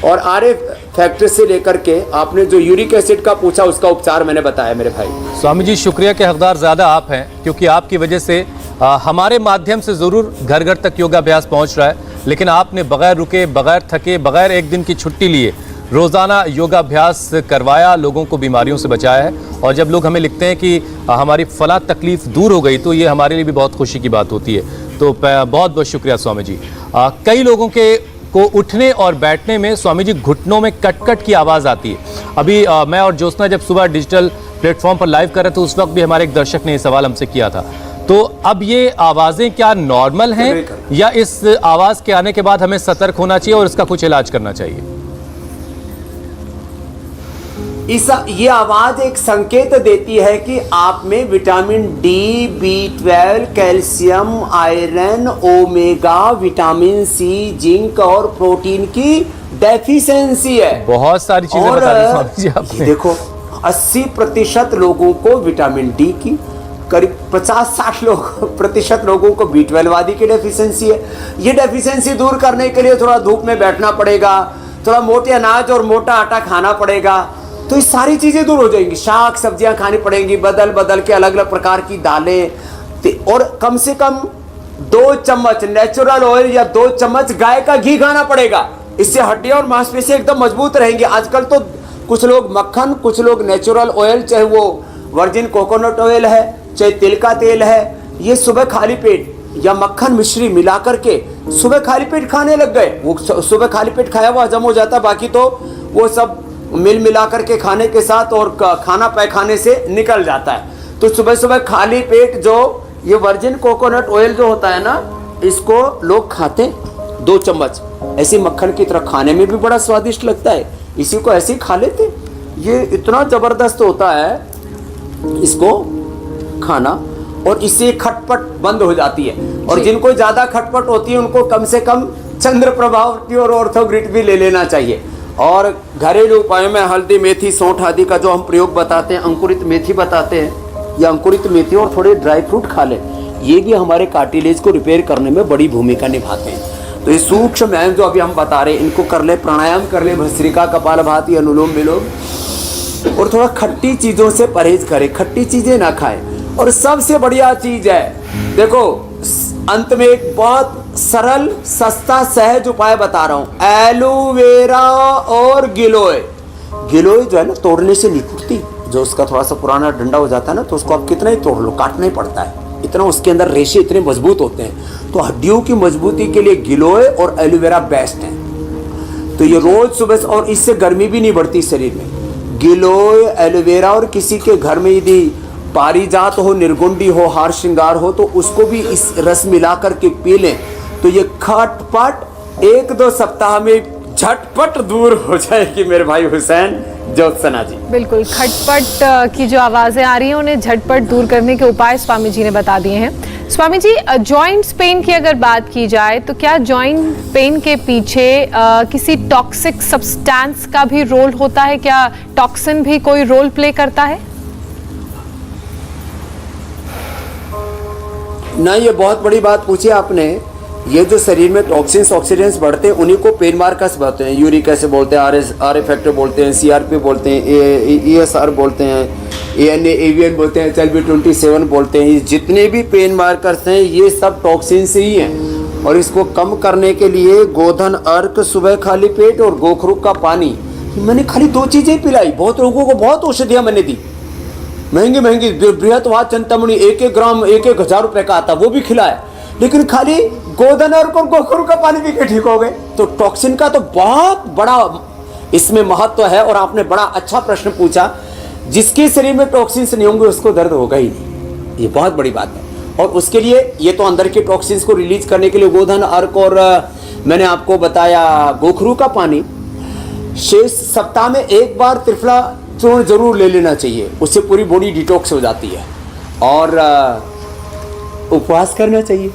और आरए फैक्टर से लेकर के आपने जो यूरिक एसिड का पूछा, उसका उपचार मैंने बताया मेरे भाई। स्वामी जी शुक्रिया के हकदार ज़्यादा आप हैं, क्योंकि आपकी वजह से हमारे माध्यम से ज़रूर घर घर तक योगाभ्यास पहुंच रहा है, लेकिन आपने बगैर रुके, बगैर थके, बगैर एक दिन की छुट्टी लिए रोज़ाना योगाभ्यास करवाया, लोगों को बीमारियों से बचाया है। और जब लोग हमें लिखते हैं कि हमारी फला तकलीफ़ दूर हो गई, तो ये हमारे लिए भी बहुत खुशी की बात होती है। तो बहुत बहुत शुक्रिया स्वामी जी। कई लोगों को उठने और बैठने में स्वामी जी घुटनों में कट कट की आवाज़ आती है। अभी मैं और ज्योत्सना जब सुबह डिजिटल प्लेटफॉर्म पर लाइव कर रहे थे, उस वक्त भी हमारे एक दर्शक ने ये सवाल हमसे किया था। तो अब ये आवाज़ें क्या नॉर्मल हैं, या इस आवाज़ के आने के बाद हमें सतर्क होना चाहिए और इसका कुछ इलाज करना चाहिए? ये आवाज एक संकेत देती है कि आप में vitamin D, B12, calcium, iron, omega, vitamin C, zinc और प्रोटीन की डेफिशिएंसी है। बहुत सारी चीजें बता दी स्वामी जी आपने। देखो 80% लोगों को विटामिन डी की, करीब 50-60 प्रतिशत लोगों को B12 आदि की डेफिशिएंसी है। ये डेफिशिएंसी दूर करने के लिए थोड़ा धूप में बैठना पड़ेगा, थोड़ा मोटे अनाज और मोटा आटा खाना पड़ेगा, तो ये सारी चीजें दूर हो जाएंगी। शाक सब्जियां खानी पड़ेंगी, बदल बदल के अलग अलग प्रकार की दालें, और कम से कम 2 चम्मच नेचुरल ऑयल या 2 चम्मच गाय का घी खाना पड़ेगा। इससे हड्डियां और मांसपेशियां एकदम मजबूत रहेंगी। आजकल तो कुछ लोग मक्खन, कुछ लोग नेचुरल ऑयल, चाहे वो वर्जिन कोकोनट ऑयल है, चाहे तिल का तेल है, ये सुबह खाली पेट या मक्खन मिश्री मिला करके सुबह खाली पेट खाने लग गए। वो सुबह खाली पेट खाया हुआ हजम हो जाता, बाकी तो वो सब मिला करके खाने के साथ और खाना पैखाने से निकल जाता है। तो सुबह सुबह खाली पेट जो ये वर्जिन कोकोनट ऑयल जो होता है ना, इसको लोग खाते 2 चम्मच, ऐसे मक्खन की तरह खाने में भी बड़ा स्वादिष्ट लगता है, इसी को ऐसे ही खा लेते। ये इतना जबरदस्त होता है इसको खाना, और इससे खटपट बंद हो जाती है। और जिनको ज्यादा खटपट होती है उनको कम से कम चंद्र प्रभाव की और ऑर्थोग्रिट भी ले लेना चाहिए। और घरेलू उपायों में हल्दी, मेथी, सौंठ आदि का जो हम प्रयोग बताते हैं, अंकुरित मेथी बताते हैं, या अंकुरित मेथी और थोड़े ड्राई फ्रूट खा लें, ये भी हमारे कार्टिलेज को रिपेयर करने में बड़ी भूमिका निभाते हैं। तो ये सूक्ष्म व्यायाम जो अभी हम बता रहे हैं, इनको कर ले, प्राणायाम कर ले, भस्त्रिका, कपालभाति, अनुलोम विलोम, और थोड़ा खट्टी चीज़ों से परहेज करें, खट्टी चीज़ें ना खाएं। और सबसे बढ़िया चीज़ है, देखो अंत में एक बहुत सरल, सस्ता, सहज उपाय बता रहा हूं। एलोवेरा और गिलोय। गिलोय जो है ना, तोड़ने से नहीं टूटती, जो उसका थोड़ा सा पुराना डंडा हो जाता है ना, तो उसको आप कितना ही तोड़ लो, काटना ही पड़ता है, इतना उसके अंदर रेशे इतने मजबूत होते हैं। तो हड्डियों की मजबूती के लिए गिलोय और एलोवेरा बेस्ट है। तो ये रोज सुबह, और इससे गर्मी भी नहीं बढ़ती शरीर में। गिलोय, एलोवेरा, और किसी के घर में यदि पारिजात हो, निर्गुंडी हो, हार श्रृंगार हो, तो उसको भी इस रस मिला करके पी लें, तो ये खटपट 1-2 सप्ताह में झटपट दूर हो जाएगी मेरे भाई हुसैन, ज्योत्सना जी। बिल्कुल, खटपट की जो आवाजें आ रही हैं उन्हें झटपट दूर करने के उपाय स्वामी जी ने बता दिए हैं। स्वामी जी, जॉइंट्स पेन की अगर बात की जाए तो क्या जॉइंट पेन के पीछे किसी टॉक्सिक सब्सटेंस का भी रोल होता है? क्या टॉक्सिन भी कोई रोल प्ले करता है? ना, ये बहुत बड़ी बात पूछी आपने। ये जो शरीर में टॉक्सिन्स, ऑक्सीडेंट्स बढ़ते हैं, उन्हीं को पेन मार्कर्स बोलते हैं। यूरिक एसिड बोलते हैं, आर ए फैक्टर बोलते हैं, CRP बोलते हैं, ESR बोलते हैं, एवियन बोलते हैं, HLB27 बोलते हैं, ये जितने भी पेन मार्कर्स हैं ये सब टॉक्सिन से ही हैं। और इसको कम करने के लिए गोधन अर्क, सुबह खाली पेट और गोखरूक का पानी, मैंने खाली 2 चीज़ें पिलाई। बहुत लोगों को बहुत औषधियाँ मैंने दी, महंगी महंगी, बृहतवाद चिंतामणि 1-1 ग्राम 1-1 हज़ार रुपये का आता, वो भी खिलाया, लेकिन खाली गोधन अर्क और गोखरूक का पानी पी के ठीक हो गए। तो टॉक्सिन का तो बहुत बड़ा इसमें महत्व है। और आपने बड़ा अच्छा प्रश्न पूछा, जिसके शरीर में टॉक्सिन्स नहीं होंगे उसको दर्द होगा ही नहीं, ये बहुत बड़ी बात है। और उसके लिए ये तो अंदर के टॉक्सिन्स को रिलीज करने के लिए गोधन अर्क और मैंने आपको बताया गोखरू का पानी, शेष सप्ताह में 1 बार त्रिफला चूर्ण जरूर ले लेना चाहिए, उससे पूरी बॉडी डिटॉक्स हो जाती है। और उपवास करना चाहिए,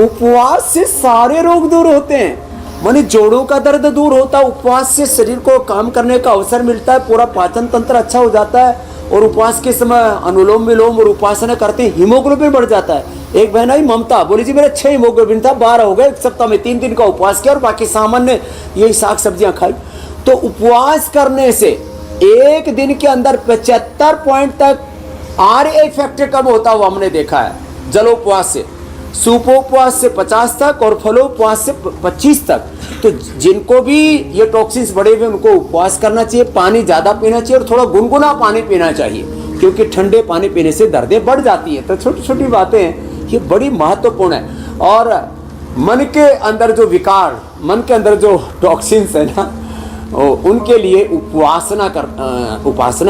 उपवास से सारे रोग दूर होते हैं, माने जोड़ों का दर्द दूर होता है, उपवास से शरीर को काम करने का अवसर मिलता है, पूरा पाचन तंत्र अच्छा हो जाता है। और उपवास के समय अनुलोम विलोम और उपासना करते हैं, हीमोग्लोबिन बढ़ जाता है। एक बहन आई ममता, बोली जी मेरा 6 हीमोग्लोबिन था, 12 हो गए 1 सप्ताह में, 3 दिन का उपवास किया और बाकी सामान्य यही साग सब्जियां खाई। तो उपवास करने से एक दिन के अंदर 75 पॉइंट तक RA फैक्टर कम होता हुआ हमने देखा है, जलोपवास से, सूपोपवास से 50 तक और फलोपवास से 25 तक। तो जिनको भी ये टॉक्सिन्स बढ़े हुए उनको उपवास करना चाहिए, पानी ज़्यादा पीना चाहिए और थोड़ा गुनगुना पानी पीना चाहिए, क्योंकि ठंडे पानी पीने से दर्दें बढ़ जाती हैं। तो छोटी छोटी बातें हैं, ये बड़ी महत्वपूर्ण है। और मन के अंदर जो विकार, मन के अंदर जो टॉक्सिन्स है ना, उनके लिए उपासना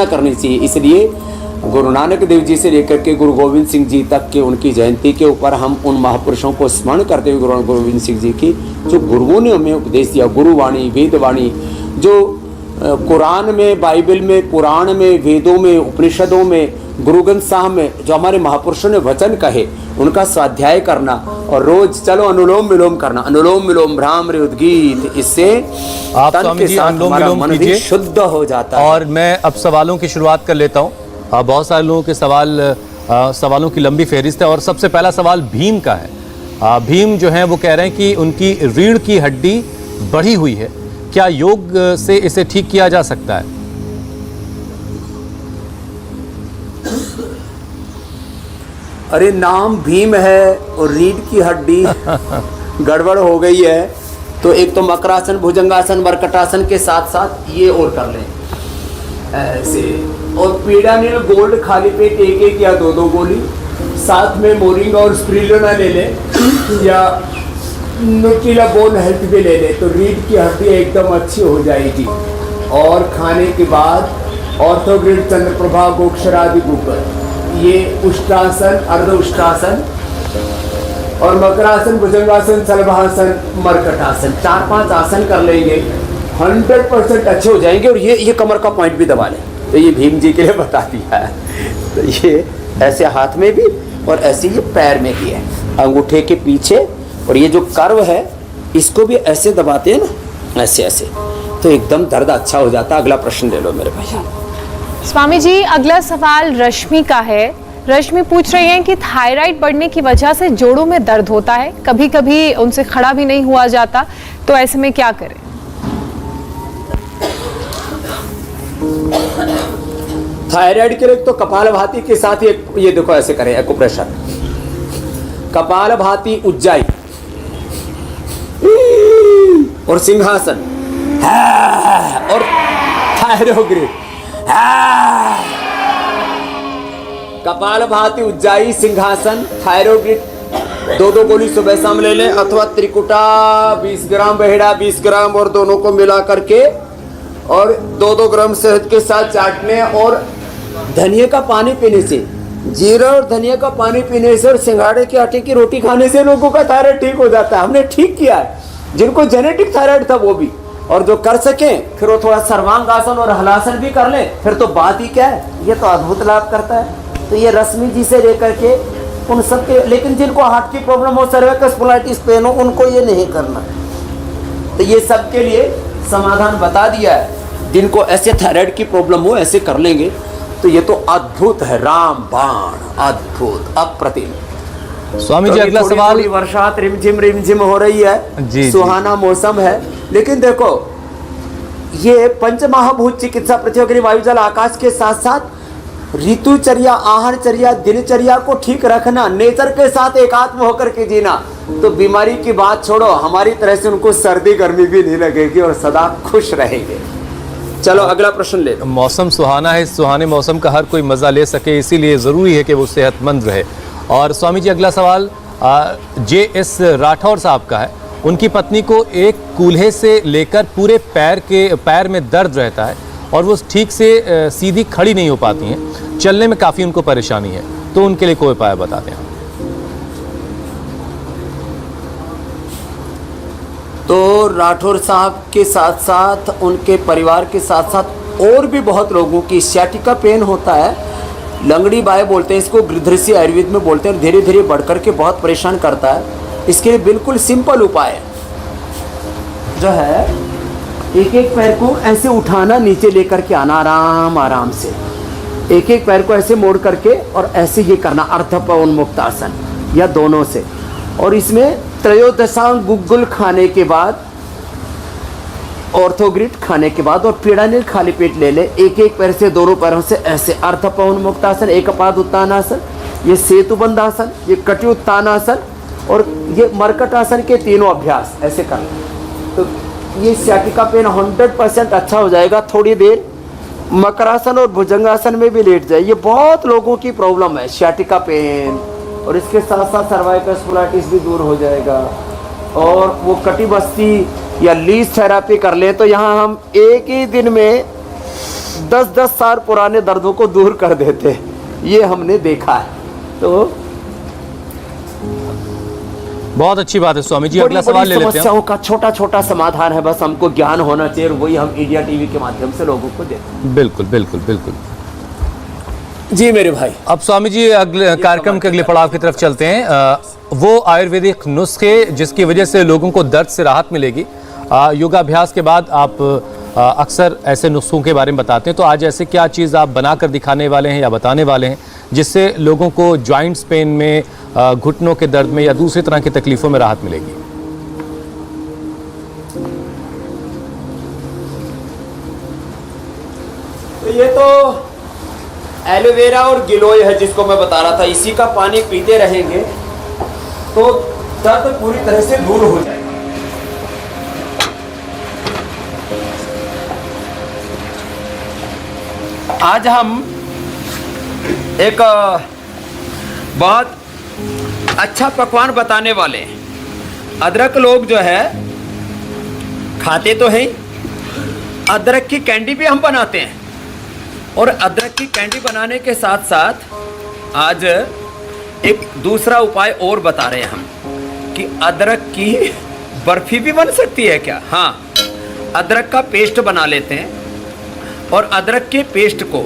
करनी चाहिए। इसलिए गुरु नानक देव जी से लेकर के गुरु गोविंद सिंह जी तक के उनकी जयंती के ऊपर हम उन महापुरुषों को स्मरण करते हुए गुरु गोविंद सिंह जी की जो गुरुओं ने हमें उपदेश दिया, गुरुवाणी, वेदवाणी, जो कुरान में, बाइबल में, पुराण में, वेदों में, उपनिषदों में, गुरु ग्रंथ साहब में जो हमारे महापुरुषों ने वचन कहे, उनका स्वाध्याय करना और रोज चलो अनुलोम विलोम करना, अनुलोम विलोम भ्रामरी उद्गीत, इससे आप तन स्वामी के जी साथ अनुलोम हमारा विलोम मन भी कीजिए शुद्ध हो जाता है। और मैं अब सवालों की शुरुआत कर लेता हूँ। बहुत सारे लोगों के सवालों की लंबी फहरिस्त है और सबसे पहला सवाल भीम का है। भीम जो है वो कह रहे हैं कि उनकी रीढ़ की हड्डी बढ़ी हुई है, क्या योग से इसे ठीक किया जा सकता है? अरे नाम भीम है और रीढ़ की हड्डी गड़बड़ हो गई है, तो एक तो मकरासन, भुजंगासन, मरकटासन के साथ साथ ये और कर लें ऐसे। और पीडानिल गोल्ड खाली पेट 1-1 या 2-2 गोली, साथ में मोरिंगा और स्प्रिलुना ले लें या न्यूट्रिला बोन हेल्थ भी ले लें, तो रीढ़ की हड्डी एकदम अच्छी हो जाएगी। और खाने के बाद ऑर्थोग्रिड, चंद्रप्रभा, गोक्षरादि गुपर, ये उष्टासन, अर्ध उष्टासन और मकरासन, भुजंगासन, सलभासन, मरकटासन, 4-5 आसन कर लेंगे, 100% अच्छे हो जाएंगे। और ये कमर का पॉइंट भी दबा लें, तो ये भीम जी के लिए बता दिया है। तो ये ऐसे हाथ में भी और ऐसे ये पैर में भी है, अंगूठे के पीछे। और ये जो कर्व है इसको भी ऐसे दबाते हैं ना, ऐसे ऐसे, तो एकदम दर्द अच्छा हो जाता है। अगला प्रश्न ले लो मेरे भैया। स्वामी जी अगला सवाल रश्मि का है। रश्मि पूछ रही हैं कि थायराइड बढ़ने की वजह से जोड़ों में दर्द होता है, कभी कभी उनसे खड़ा भी नहीं हुआ जाता, तो ऐसे में क्या करें? थायराइड के लिए तो कपालभाति के साथ ये देखो ऐसे करें, एक्यूप्रेशर, कपालभाति, उज्जाई और सिंहासन और थायरोग्रिड, कपालभाति, उज्जाई, सिंहासन, थायरोग्रिड, 2-2 गोली सुबह शाम ले लें, अथवा त्रिकुटा 20 ग्राम, बहेड़ा 20 ग्राम और दोनों को मिला करके और 2-2 ग्राम शहद के साथ चाटने। और धनिया का पानी पीने से, जीरा और धनिया का पानी पीने से और सिंघाड़े के आटे की रोटी खाने से लोगों का थायराइड ठीक हो जाता है। हमने ठीक किया है, जिनको जेनेटिक थायराइड था वो भी। और जो कर सके फिर वो थोड़ा सर्वांगासन और हलासन भी कर ले, फिर तो बात ही क्या है, ये तो अद्भुत लाभ करता है। तो ये रश्मि जी से लेकर के उन सब के, लेकिन जिनको हार्ट की प्रॉब्लम हो, सर्वाइकल स्पॉन्डिलाइटिस पेन हो, उनको ये नहीं करना। तो ये सब के लिए समाधान बता दिया है। जिनको ऐसे थायराइड की प्रॉब्लम हो ऐसे कर लेंगे तो ये तो अद्भुत है, राम बाण, अद्भुत, अप्रतिम। स्वामी जी अगला सवाल। वर्षात रिमझिम हो रही है, जी, सुहाना मौसम है, लेकिन देखो ये पंचमहाभूत चिकित्सा, पृथ्वी, अग्नि, वायु, जल, आकाश के साथ साथ ऋतुचर्या, आहारचर्या, दिनचर्या को ठीक रखना, नेचर के साथ एकात्म होकर के जीना, तो बीमारी की बात छोड़ो, हमारी तरह से उनको सर्दी गर्मी भी नहीं लगेगी और सदा खुश रहेंगे। चलो अगला प्रश्न ले लो। मौसम सुहाना है, इस सुहाने मौसम का हर कोई मज़ा ले सके, इसीलिए ज़रूरी है कि वो सेहतमंद रहे। और स्वामी जी अगला सवाल JS राठौर साहब का है। उनकी पत्नी को एक कूल्हे से लेकर पूरे पैर में दर्द रहता है और वो ठीक से सीधी खड़ी नहीं हो पाती हैं, चलने में काफ़ी उनको परेशानी है, तो उनके लिए कोई उपाय बता दें। तो राठौर साहब के साथ साथ उनके परिवार के साथ साथ और भी बहुत लोगों की सियाटिका पेन होता है, लंगड़ी बाय बोलते हैं इसको, गृध्रसी आयुर्वेद में बोलते हैं, धीरे धीरे बढ़कर के बहुत परेशान करता है। इसके लिए बिल्कुल सिंपल उपाय जो है, एक एक पैर को ऐसे उठाना, नीचे लेकर के आना आराम आराम से, एक एक पैर को ऐसे मोड़ करके और ऐसे ये करना, अर्धपवनमुक्त आसन या दोनों से। और इसमें त्रयोदशांग गुग्गुल खाने के बाद, ऑर्थोग्रिड खाने के बाद और पीड़ानील खाली पेट ले ले, एक एक पैर से दोनों पैरों से ऐसे अर्धपवनमुक्त आसन, एक पाद उत्तानासन, ये सेतुबंध आसन, ये कटि उत्तानासन और ये मरकट आसन के तीनों अभ्यास ऐसे करना। तो ये सियाटिका पेन 100% अच्छा हो जाएगा। थोड़ी देर मकरासन और भुजंगासन में भी लेट जाए, ये बहुत लोगों की प्रॉब्लम है सियाटिका पेन, और इसके साथ साथ सर्वाइकल स्पोलाइटिस भी दूर हो जाएगा। और वो कटी बस्ती या लीज थेरापी कर ले तो यहाँ हम एक ही दिन में 10-10 साल पुराने दर्दों को दूर कर देते हैं, ये हमने देखा है। तो बहुत अच्छी बात है स्वामी जी। अगला सवाल ले लेते हैं। समस्याओं का छोटा छोटा समाधान है, बस हमको ज्ञान होना चाहिए, और वही हम इंडिया टीवी के माध्यम से लोगों को देते हैं। बिल्कुल बिल्कुल बिल्कुल जी मेरे भाई। अब स्वामी जी अगले कार्यक्रम के अगले पड़ाव की तरफ चलते हैं। वो आयुर्वेदिक नुस्खे जिसकी वजह से लोगों को दर्द से राहत मिलेगी। योगाभ्यास के बाद आप अक्सर ऐसे नुस्खों के बारे में बताते हैं, तो आज ऐसे क्या चीज़ आप बनाकर दिखाने वाले हैं या बताने वाले हैं जिससे लोगों को जॉइंट्स पेन में, घुटनों के दर्द में या दूसरी तरह की तकलीफों में राहत मिलेगी? तो ये तो एलोवेरा और गिलोय है जिसको मैं बता रहा था, इसी का पानी पीते रहेंगे तो दर्द पूरी तरह से दूर हो जाएगा। आज हम एक बहुत अच्छा पकवान बताने वाले हैं। अदरक लोग जो है खाते तो हैं, अदरक की कैंडी भी हम बनाते हैं, और अदरक की कैंडी बनाने के साथ साथ आज एक दूसरा उपाय और बता रहे हैं हम कि अदरक की बर्फी भी बन सकती है क्या। हाँ, अदरक का पेस्ट बना लेते हैं, और अदरक के पेस्ट को,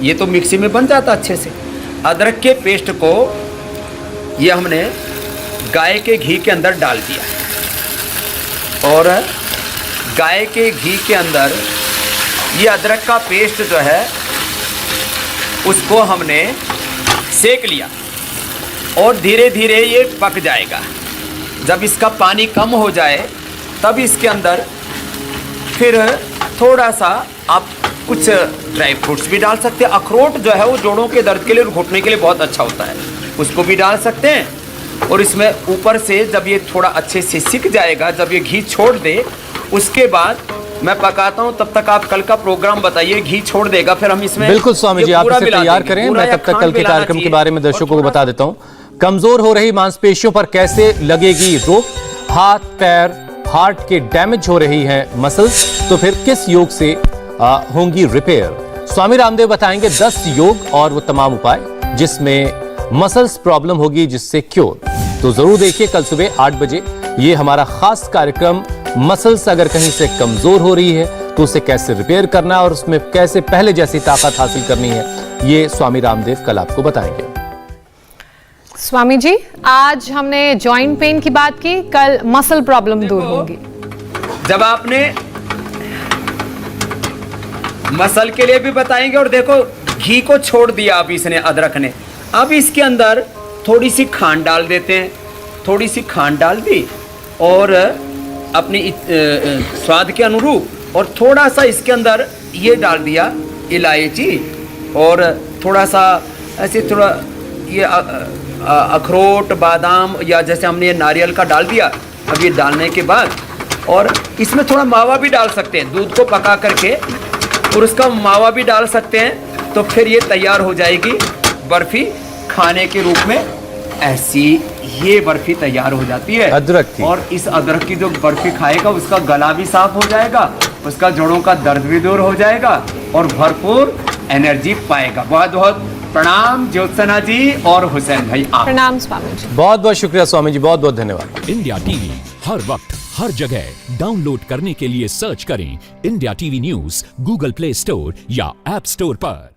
ये तो मिक्सी में बन जाता अच्छे से, अदरक के पेस्ट को ये हमने गाय के घी के अंदर डाल दिया, और गाय के घी के अंदर ये अदरक का पेस्ट जो है उसको हमने सेक लिया, और धीरे धीरे ये पक जाएगा। जब इसका पानी कम हो जाए तब इसके अंदर फिर थोड़ा सा आप कुछ ड्राई फ्रूट्स भी डाल सकते हैं। अखरोट जो है वो जोड़ों के दर्द के लिए और घुटने के लिए बहुत अच्छा होता है, उसको भी डाल सकते हैं। और इसमें ऊपर से जब ये थोड़ा अच्छे से सिक जाएगा, जब ये घी छोड़ दे, उसके बाद मैं पकाता हूँ, तब तक आप कल का प्रोग्राम बताइए। घी छोड़ देगा, फिर हम इसमें बिल्कुल स्वामी जी आप इसे तैयार करें, मैं तब तक कल के कार्यक्रम के बारे में दर्शकों को बता देता हूँ। कमजोर हो रही मांसपेशियों पर कैसे लगेगी रोक, हाथ पैर हार्ट के डैमेज हो रही है मसल्स, तो फिर किस योग से होंगी रिपेयर। स्वामी रामदेव बताएंगे 10 योग और वो तमाम उपाय जिसमें मसल्स प्रॉब्लम होगी जिससे क्योर। तो जरूर देखिए कल सुबह 8 बजे ये हमारा खास कार्यक्रम। मसल्स अगर कहीं से कमजोर हो रही है तो उसे कैसे रिपेयर करना और उसमें कैसे पहले जैसी ताकत हासिल करनी है, ये स्वामी रामदेव कल आपको बताएंगे। स्वामी जी आज हमने जॉइंट पेन की बात की, कल मसल प्रॉब्लम दूर होगी। जब आपने मसल के लिए भी बताएंगे, और देखो घी को छोड़ दिया अब इसने, अदरक ने, अब इसके अंदर थोड़ी सी खांड डाल देते हैं। थोड़ी सी खांड डाल दी और अपनी स्वाद के अनुरूप, और थोड़ा सा इसके अंदर ये डाल दिया इलायची, और थोड़ा सा ऐसे थोड़ा ये अखरोट बादाम या जैसे हमने ये नारियल का डाल दिया, अब ये डालने के बाद और इसमें थोड़ा मावा भी डाल सकते हैं, दूध को पका करके और उसका मावा भी डाल सकते हैं, तो फिर ये तैयार हो जाएगी बर्फी खाने के रूप में। ऐसी ये बर्फी तैयार हो जाती है अदरक की। और इस अदरक की जो बर्फी खाएगा उसका गला भी साफ हो जाएगा, उसका जोड़ों का दर्द भी दूर हो जाएगा और भरपूर एनर्जी पाएगा। बहुत बहुत प्रणाम ज्योत्सना जी और हुसैन भाई आप। प्रणाम स्वामी जी। बहुत बहुत शुक्रिया स्वामी जी, बहुत बहुत धन्यवाद। इंडिया टीवी हर वक्त हर जगह डाउनलोड करने के लिए सर्च करें India TV news Google play store या ऐप स्टोर पर।